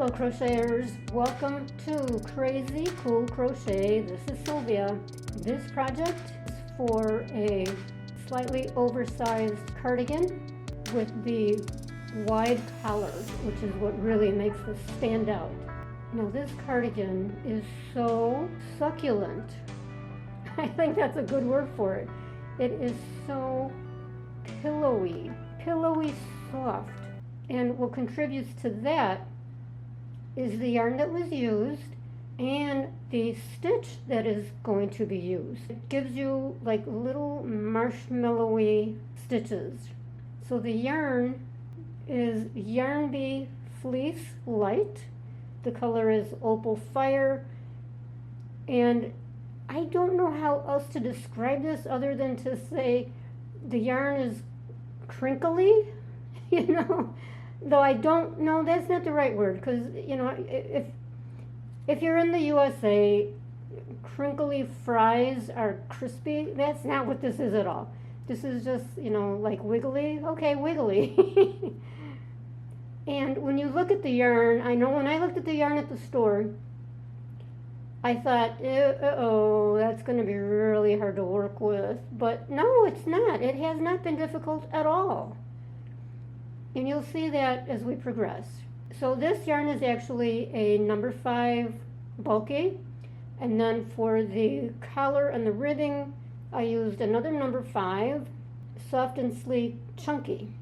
Hello crocheters, welcome to Crazy Cool Crochet. This is Sylvia. This project is for a slightly oversized cardigan with the wide collar, which is what really makes this stand out. Now this cardigan is so succulent. I think that's a good word for it. It is so pillowy soft. And what contributes to that is the yarn that was used and the stitch that is going to be used. It gives you like little marshmallowy stitches. So the yarn is Bee Fleece Lite. The color is Opal Fire. And I don't know how else to describe this other than to say the yarn is crinkly, you know. Though I don't know, that's not the right word, because, you know, if you're in the USA, crinkly fries are crispy. That's not what this is at all. This is just, you know, like wiggly. Okay, wiggly. And when you look at the yarn, I know when I looked at the yarn at the store, I thought, uh-oh, that's going to be really hard to work with. But no, it's not. It has not been difficult at all. And you'll see that as we progress. So this yarn is actually a number 5 bulky. And then for the collar and the ribbing, I used another number 5, soft and sleek, chunky.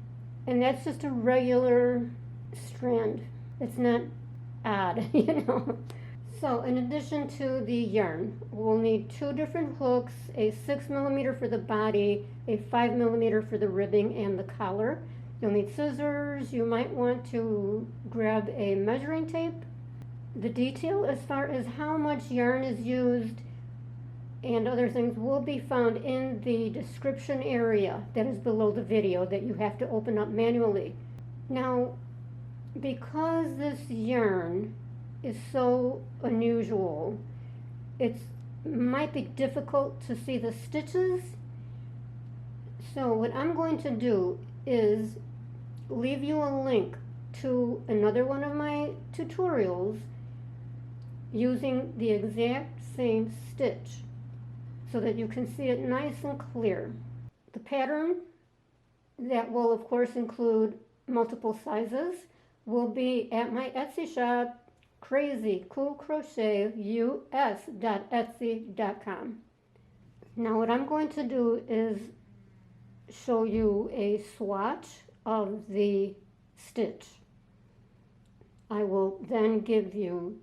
And that's just a regular strand. It's not odd, you know. So in addition to the yarn, we'll need 2 different hooks, a 6mm for the body, a 5mm for the ribbing and the collar. You'll need scissors. You might want to grab a measuring tape. The detail as far as how much yarn is used and other things will be found in the description area that is below the video that you have to open up manually. Now, because this yarn is so unusual, it might be difficult to see the stitches. So what I'm going to do is leave you a link to another one of my tutorials using the exact same stitch so that you can see it nice and clear. The pattern that will of course include multiple sizes will be at my Etsy shop, crazycoolcrochet.us.etsy.com. Now what I'm going to do is show you a swatch of the stitch. I will then give you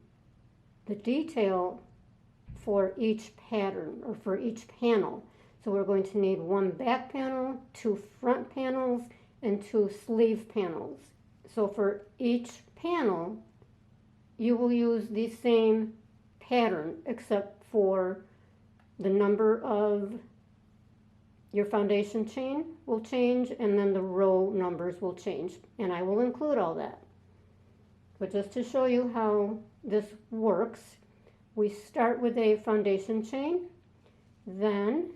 the detail for each pattern or for each panel. So we're going to need 1 back panel, 2 front panels, and 2 sleeve panels. So for each panel, you will use the same pattern except for the number of your foundation chain will change, and then the row numbers will change, and I will include all that. But just to show you how this works, we start with a foundation chain, then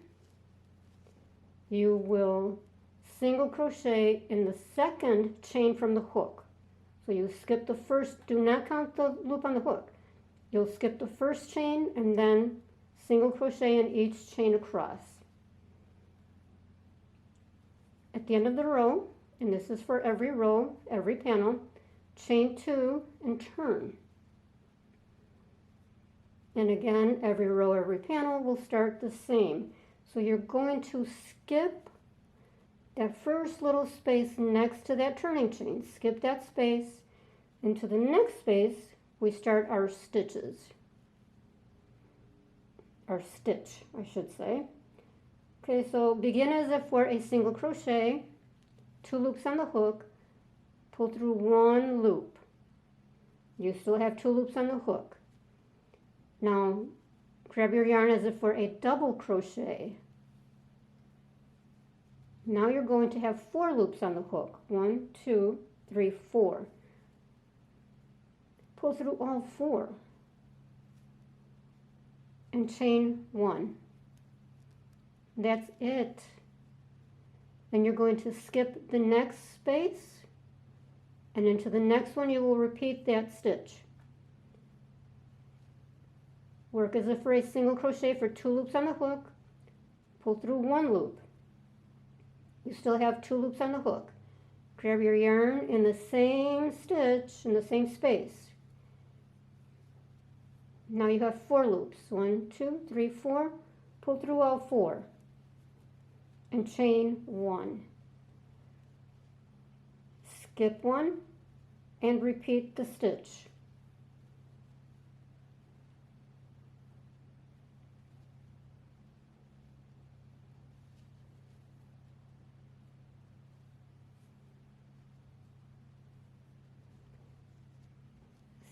you will single crochet in the second chain from the hook. So you skip the first, do not count the loop on the hook. You'll skip the first chain and then single crochet in each chain across. At the end of the row, and this is for every row, every panel, chain 2 and turn. And again, every row, every panel will start the same. So you're going to skip that first little space next to that turning chain. Skip that space. Into the next space, we start our stitches. Our stitch, I should say. Okay, so begin as if for a single crochet, 2 loops on the hook, pull through 1 loop. You still have 2 loops on the hook. Now, grab your yarn as if for a double crochet. Now you're going to have 4 loops on the hook. 1, 2, 3, 4. Pull through all 4 and chain 1. That's it. And you're going to skip the next space and into the next one you will repeat that stitch. Work as if for a single crochet for 2 loops on the hook, pull through 1 loop. You still have 2 loops on the hook. Grab your yarn in the same stitch, in the same space. Now you have 4 loops. 1, 2, 3, 4. Pull through all 4 and chain 1. Skip 1 and repeat the stitch.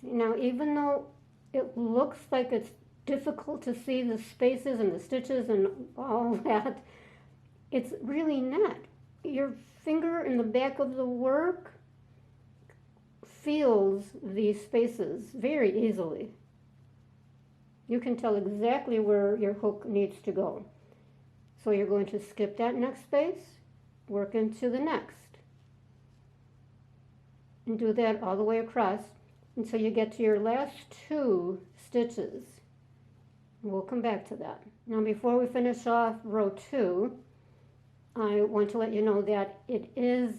Now, even though it looks like it's difficult to see the spaces and the stitches and all that, it's really not. Your finger in the back of the work feels these spaces very easily. You can tell exactly where your hook needs to go. So you're going to skip that next space, work into the next, and do that all the way across until you get to your last 2 stitches. We'll come back to that. Now, before we finish off row 2, I want to let you know that it is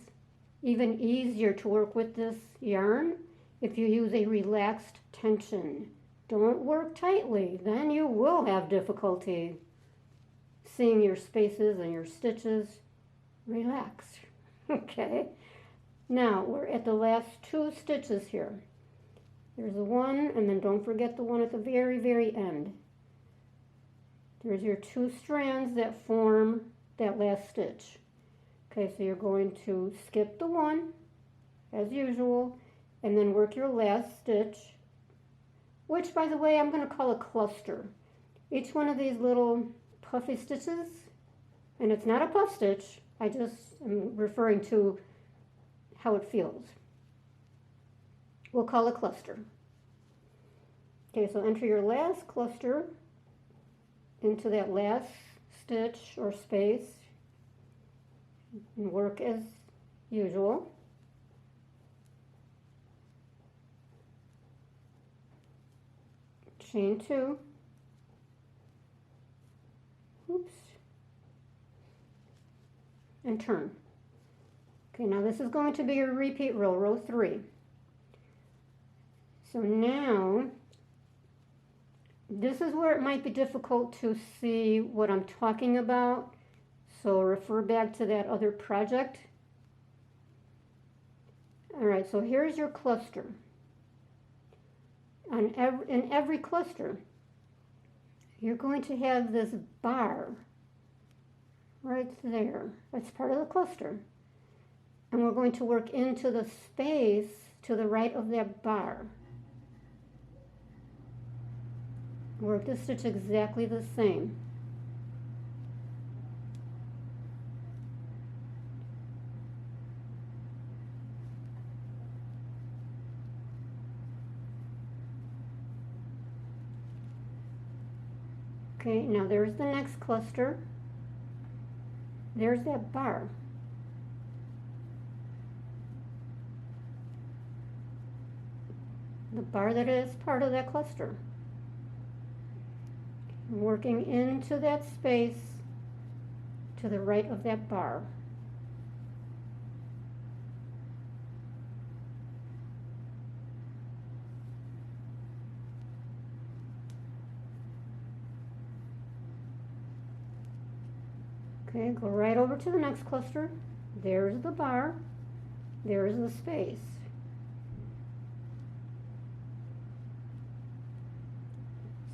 even easier to work with this yarn if you use a relaxed tension. Don't work tightly, then you will have difficulty seeing your spaces and your stitches. Relax. Okay? Now, we're at the last 2 stitches here. There's the one, and then don't forget the one at the very, very end. There's your 2 strands that form that last stitch. Okay, so you're going to skip the one, as usual, and then work your last stitch, which, by the way, I'm going to call a cluster. Each one of these little puffy stitches, and it's not a puff stitch, I just am referring to how it feels. We'll call a cluster. Okay, so enter your last cluster into that last stitch or space and work as usual. Chain 2. Oops. And turn. Okay, now this is going to be your repeat row, row 3. So now, this is where it might be difficult to see what I'm talking about. So refer back to that other project. All right, so here's your cluster. In every cluster, you're going to have this bar right there. That's part of the cluster. And we're going to work into the space to the right of that bar. Work the stitch exactly the same. Okay, now there's the next cluster. There's that bar. The bar that is part of that cluster. Working into that space to the right of that bar. Okay, go right over to the next cluster. There's the bar. There's the space.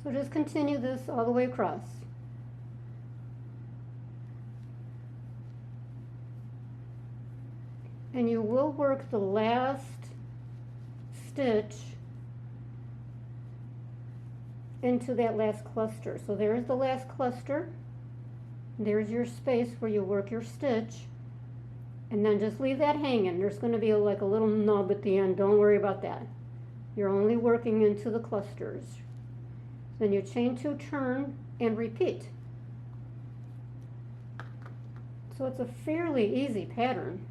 So just continue this all the way across. And you will work the last stitch into that last cluster. So there's the last cluster. There's your space where you work your stitch. And then just leave that hanging. There's going to be like a little nub at the end. Don't worry about that. You're only working into the clusters. Then you chain 2, turn, and repeat. So it's a fairly easy pattern.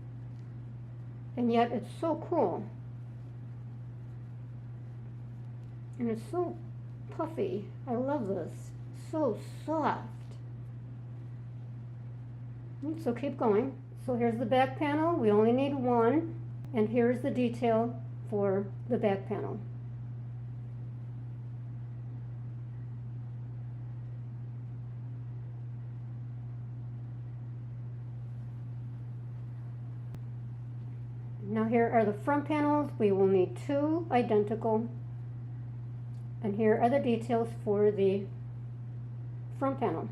and yet it's so cool. And it's so puffy. I love this. So soft. So keep going. So here's the back panel. We only need one. And here's the detail for the back panel. Now here are the front panels. We will need two identical. And here are the details for the front panel.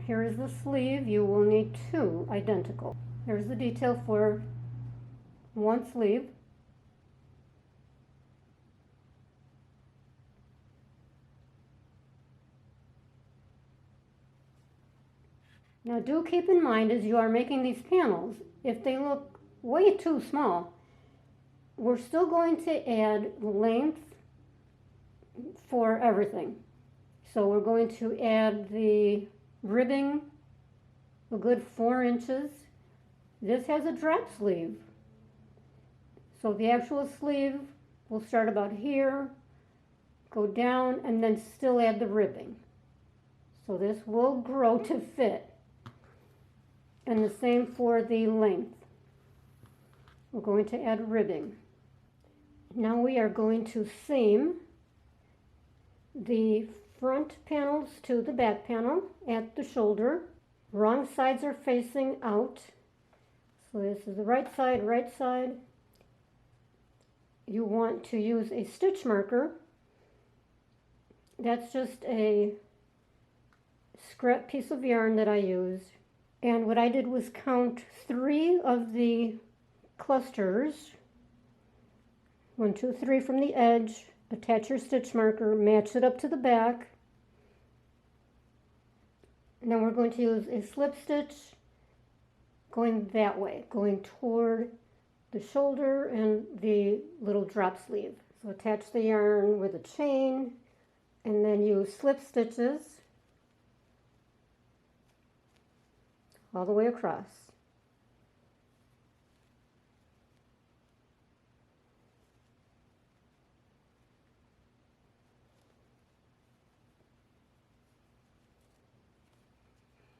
Here is the sleeve. You will need two identical. Here's the detail for one sleeve. Now do keep in mind as you are making these panels, if they look way too small, we're still going to add length for everything. So we're going to add the ribbing, a good 4 inches. This has a drop sleeve. So the actual sleeve will start about here, go down, and then still add the ribbing. So this will grow to fit. And the same for the length. We're going to add ribbing. Now we are going to seam the front panels to the back panel at the shoulder. Wrong sides are facing out. So this is the right side. You want to use a stitch marker. That's just a scrap piece of yarn that I used. And what I did was count 3 of the clusters. 1, 2, 3 from the edge. Attach your stitch marker, match it up to the back. And then we're going to use a slip stitch going that way, going toward the shoulder and the little drop sleeve. So attach the yarn with a chain and then use slip stitches all the way across.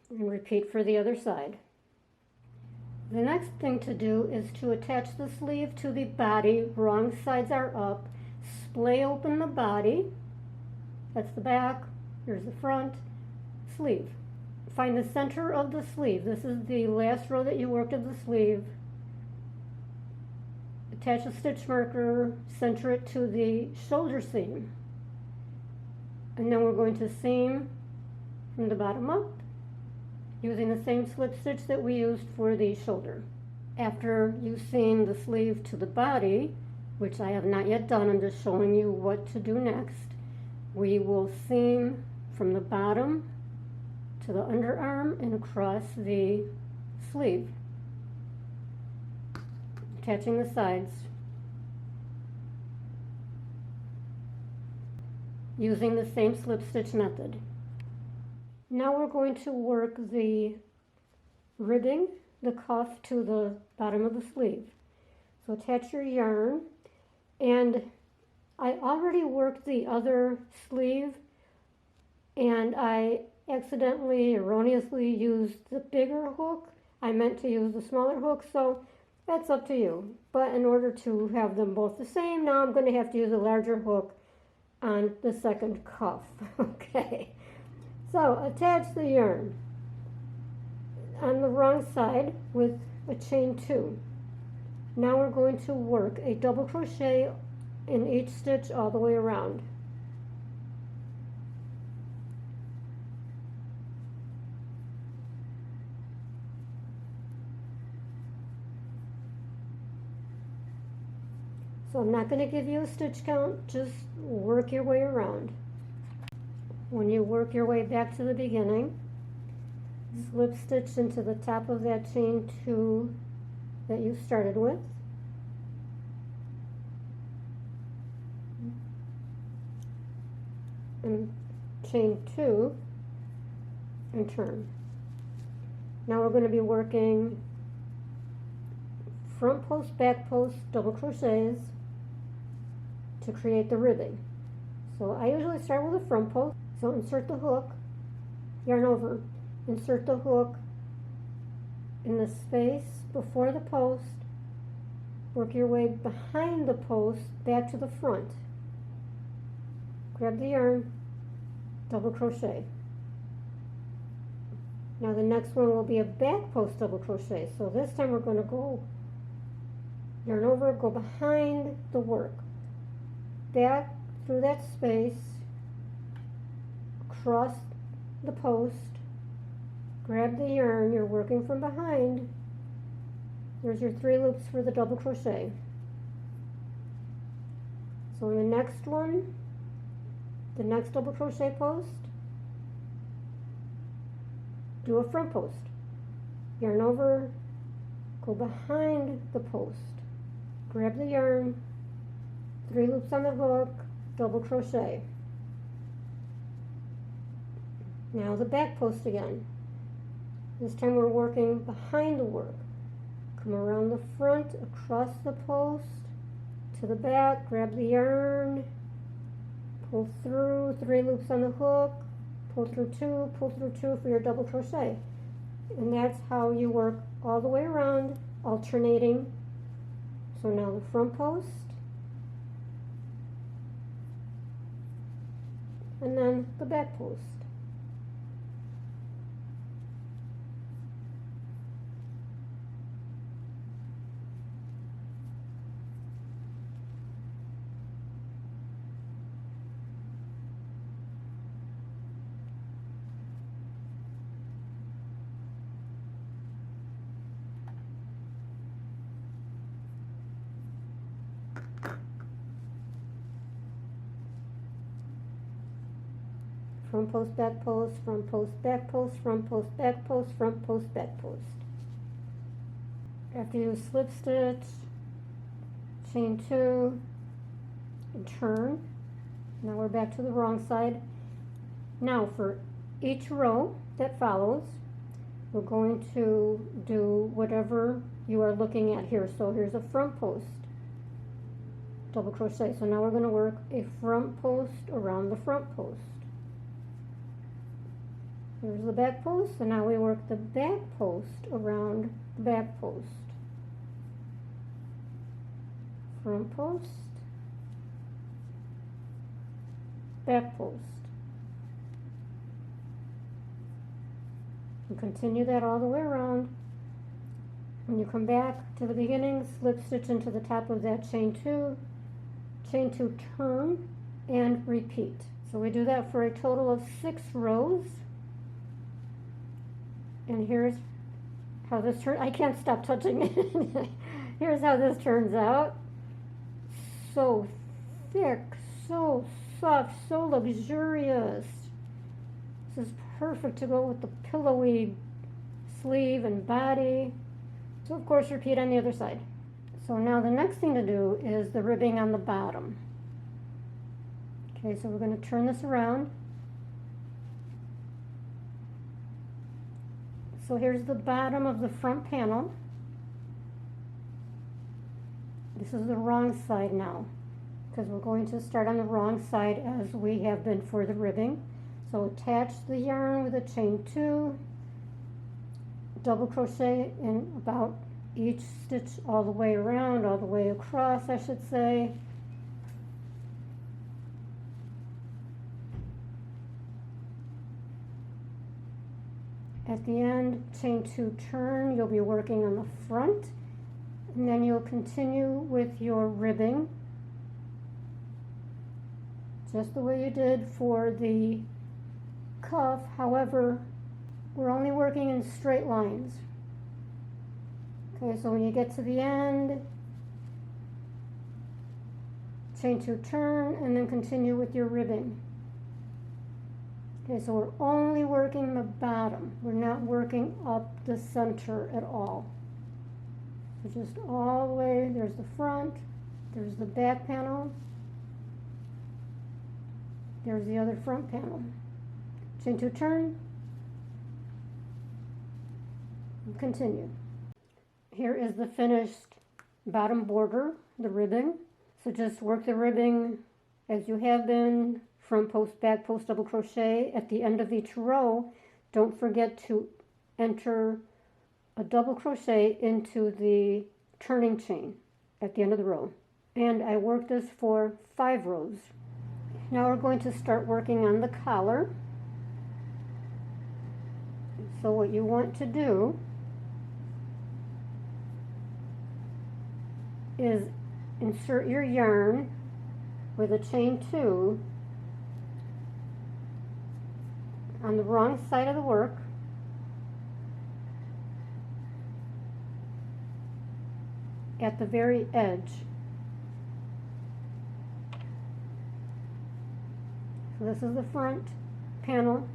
And repeat for the other side. The next thing to do is to attach the sleeve to the body. Wrong sides are up. Splay open the body. That's the back. Here's the front. Sleeve. Find the center of the sleeve. This is the last row that you worked of the sleeve. Attach a stitch marker, center it to the shoulder seam. And then we're going to seam from the bottom up using the same slip stitch that we used for the shoulder. After you seam the sleeve to the body, which I have not yet done, I'm just showing you what to do next, we will seam from the bottom to the underarm and across the sleeve, attaching the sides using the same slip stitch method. Now we're going to work the ribbing, the cuff, to the bottom of the sleeve. So attach your yarn, and I already worked the other sleeve and I accidentally, erroneously used the bigger hook. I meant to use the smaller hook, so that's up to you. But in order to have them both the same, now I'm going to have to use a larger hook on the second cuff. Okay, so attach the yarn on the wrong side with a chain 2. Now we're going to work a double crochet in each stitch all the way around. So I'm not going to give you a stitch count, just work your way around. When you work your way back to the beginning, slip stitch into the top of that chain 2 that you started with. and chain 2 and turn. Now we're going to be working front post, back post, double crochets to create the ribbing. So I usually start with a front post. So insert the hook, yarn over, insert the hook in the space before the post, work your way behind the post back to the front. Grab the yarn, double crochet. Now the next one will be a back post double crochet. So this time we're going to go yarn over, go behind the work, back through that space, across the post, grab the yarn you're working from behind. There's your 3 loops for the double crochet. So in the next one, the next double crochet post, do a front post, yarn over, go behind the post, grab the yarn, 3 loops on the hook, double crochet. Now the back post again. This time we're working behind the work. Come around the front, across the post, to the back, grab the yarn, pull through, 3 loops on the hook, pull through 2 for your double crochet. And that's how you work all the way around, alternating. So now the front post, and then the back post. Front post, back post, front post, back post, front post, back post, front post, back post. After you slip stitch, chain 2, and turn. Now we're back to the wrong side. Now for each row that follows, we're going to do whatever you are looking at here. So here's a front post, double crochet. So now we're going to work a front post around the front post. Here's the back post, and now we work the back post around the back post. Front post, back post. And continue that all the way around. When you come back to the beginning, slip stitch into the top of that chain 2, turn, and repeat. So we do that for a total of 6 rows. And here's how this turns. I can't stop touching it. Here's how this turns out. So thick, so soft, so luxurious. This is perfect to go with the pillowy sleeve and body. So of course repeat on the other side. So now the next thing to do is the ribbing on the bottom. Okay, so we're going to turn this around. So here's the bottom of the front panel. This is the wrong side now, because we're going to start on the wrong side as we have been for the ribbing. So attach the yarn with a chain 2, double crochet in about each stitch all the way around, all the way across, I should say. At the end, chain 2, turn. You'll be working on the front, and then you'll continue with your ribbing just the way you did for the cuff. However, we're only working in straight lines. Okay, so when you get to the end, chain 2, turn, and then continue with your ribbing. Okay, so we're only working the bottom. We're not working up the center at all. So just all the way, there's the front, there's the back panel, There's the other front panel. Chain 2, turn, and continue. Here is the finished bottom border, the ribbing. So just work the ribbing as you have been, front post, back post, double crochet. At the end of each row, don't forget to enter a double crochet into the turning chain at the end of the row. And I worked this for 5 rows. Now we're going to start working on the collar. So what you want to do is insert your yarn with a chain 2 on the wrong side of the work, at the very edge. So this is the front panel.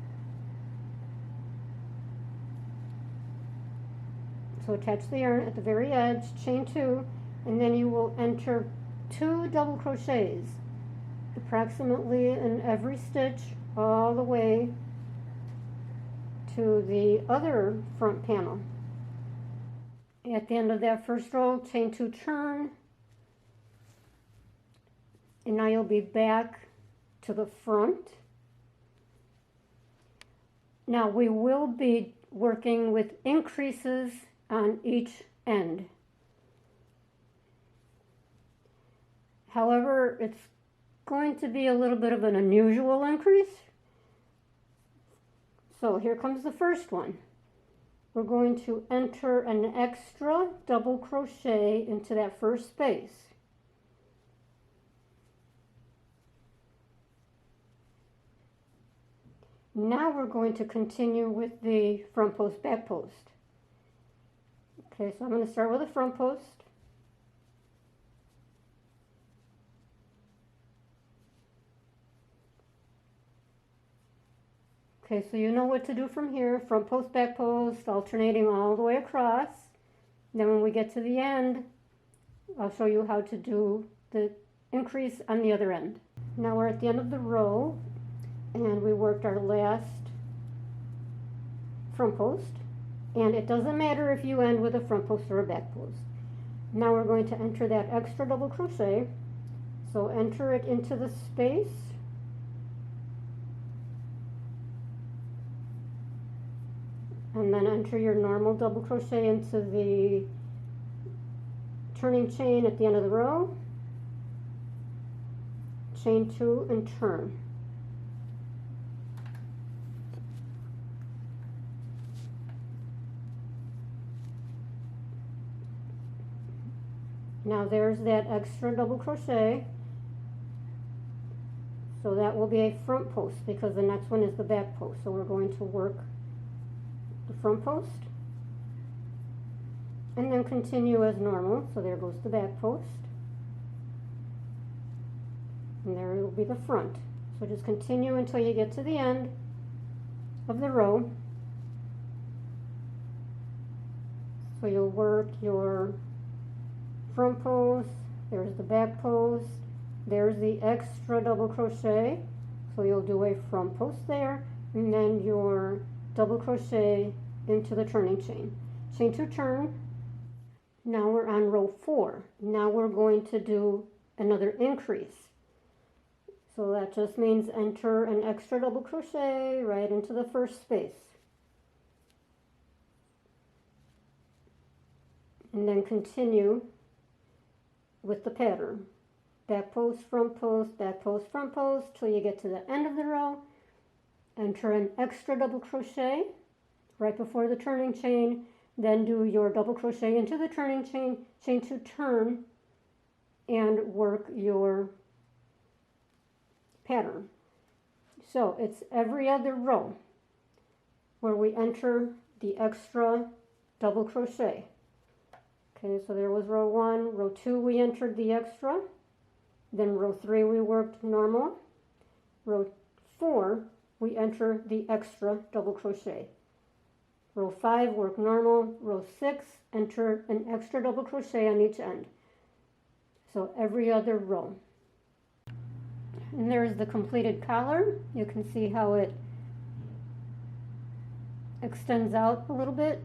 So attach the yarn at the very edge, chain 2, and then you will enter 2 double crochets approximately in every stitch all the way to the other front panel. At the end of that first row, chain 2, turn, and now you'll be back to the front. Now we will be working with increases on each end. However, it's going to be a little bit of an unusual increase. So here comes the first one. We're going to enter an extra double crochet into that first space. Now we're going to continue with the front post, back post. Okay, so I'm going to start with a front post. Okay, so you know what to do from here. Front post, back post, alternating all the way across. Then when we get to the end, I'll show you how to do the increase on the other end. Now we're at the end of the row, and we worked our last front post. And it doesn't matter if you end with a front post or a back post. Now we're going to enter that extra double crochet. So enter it into the space. And then enter your normal double crochet into the turning chain at the end of the row. Chain 2 and turn. Now there's that extra double crochet. So that will be a front post because the next one is the back post. So we're going to work the front post and then continue as normal. So there goes the back post, and there will be the front. So just continue until you get to the end of the row. So you'll work your front post, there's the back post, there's the extra double crochet, so you'll do a front post there, and then your double crochet into the turning chain. Chain 2, turn. Now we're on row 4. Now we're going to do another increase. So that just means enter an extra double crochet right into the first space. And then continue with the pattern. Back post, front post, back post, front post, till you get to the end of the row. Enter an extra double crochet right before the turning chain, then do your double crochet into the turning chain, chain 2, turn, and work your pattern. So it's every other row where we enter the extra double crochet. Okay, so there was row 1, row 2 we entered the extra, then row 3 we worked normal, row 4 we enter the extra double crochet. Row 5, work normal. Row 6, enter an extra double crochet on each end. So every other row. And there's the completed collar. You can see how it extends out a little bit.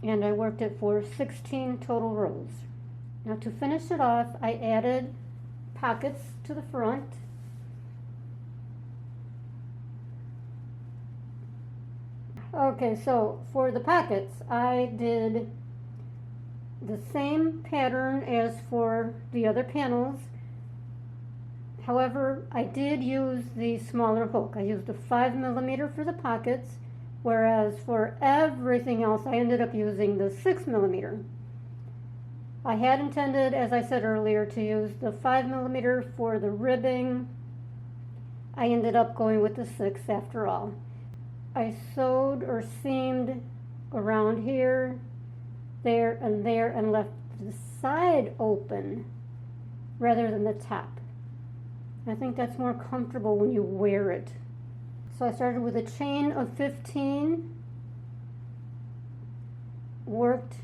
And I worked it for 16 total rows. Now to finish it off, I added pockets to the front. Okay, so for the pockets, I did the same pattern as for the other panels. However, I did use the smaller hook. I used a 5mm for the pockets, whereas for everything else, I ended up using the 6mm. I had intended, as I said earlier, to use the 5mm for the ribbing. I ended up going with the 6 after all. I sewed or seamed around here, there, and left the side open rather than the top. I think that's more comfortable when you wear it. So I started with a chain of 15, worked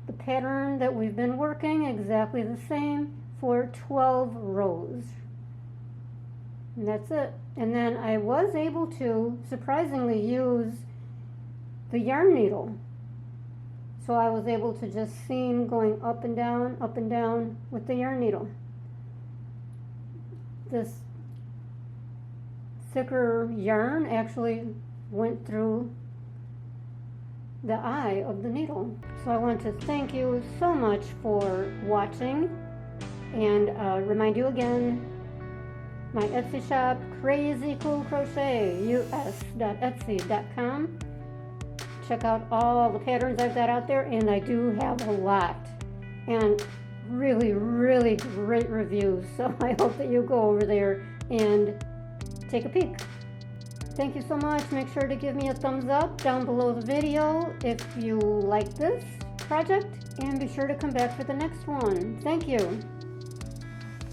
the pattern that we've been working exactly the same for 12 rows. And that's it. And then I was able to surprisingly use the yarn needle. So I was able to just seam going up and down with the yarn needle. This thicker yarn actually went through the eye of the needle. So I want to thank you so much for watching, and remind you again, my Etsy shop, Crazy Cool Crochet, us.etsy.com. Check out all the patterns I've got out there, and I do have a lot, and really, really great reviews. So I hope that you go over there and take a peek. Thank you so much. Make sure to give me a thumbs up down below the video if you like this project, and be sure to come back for the next one. Thank you.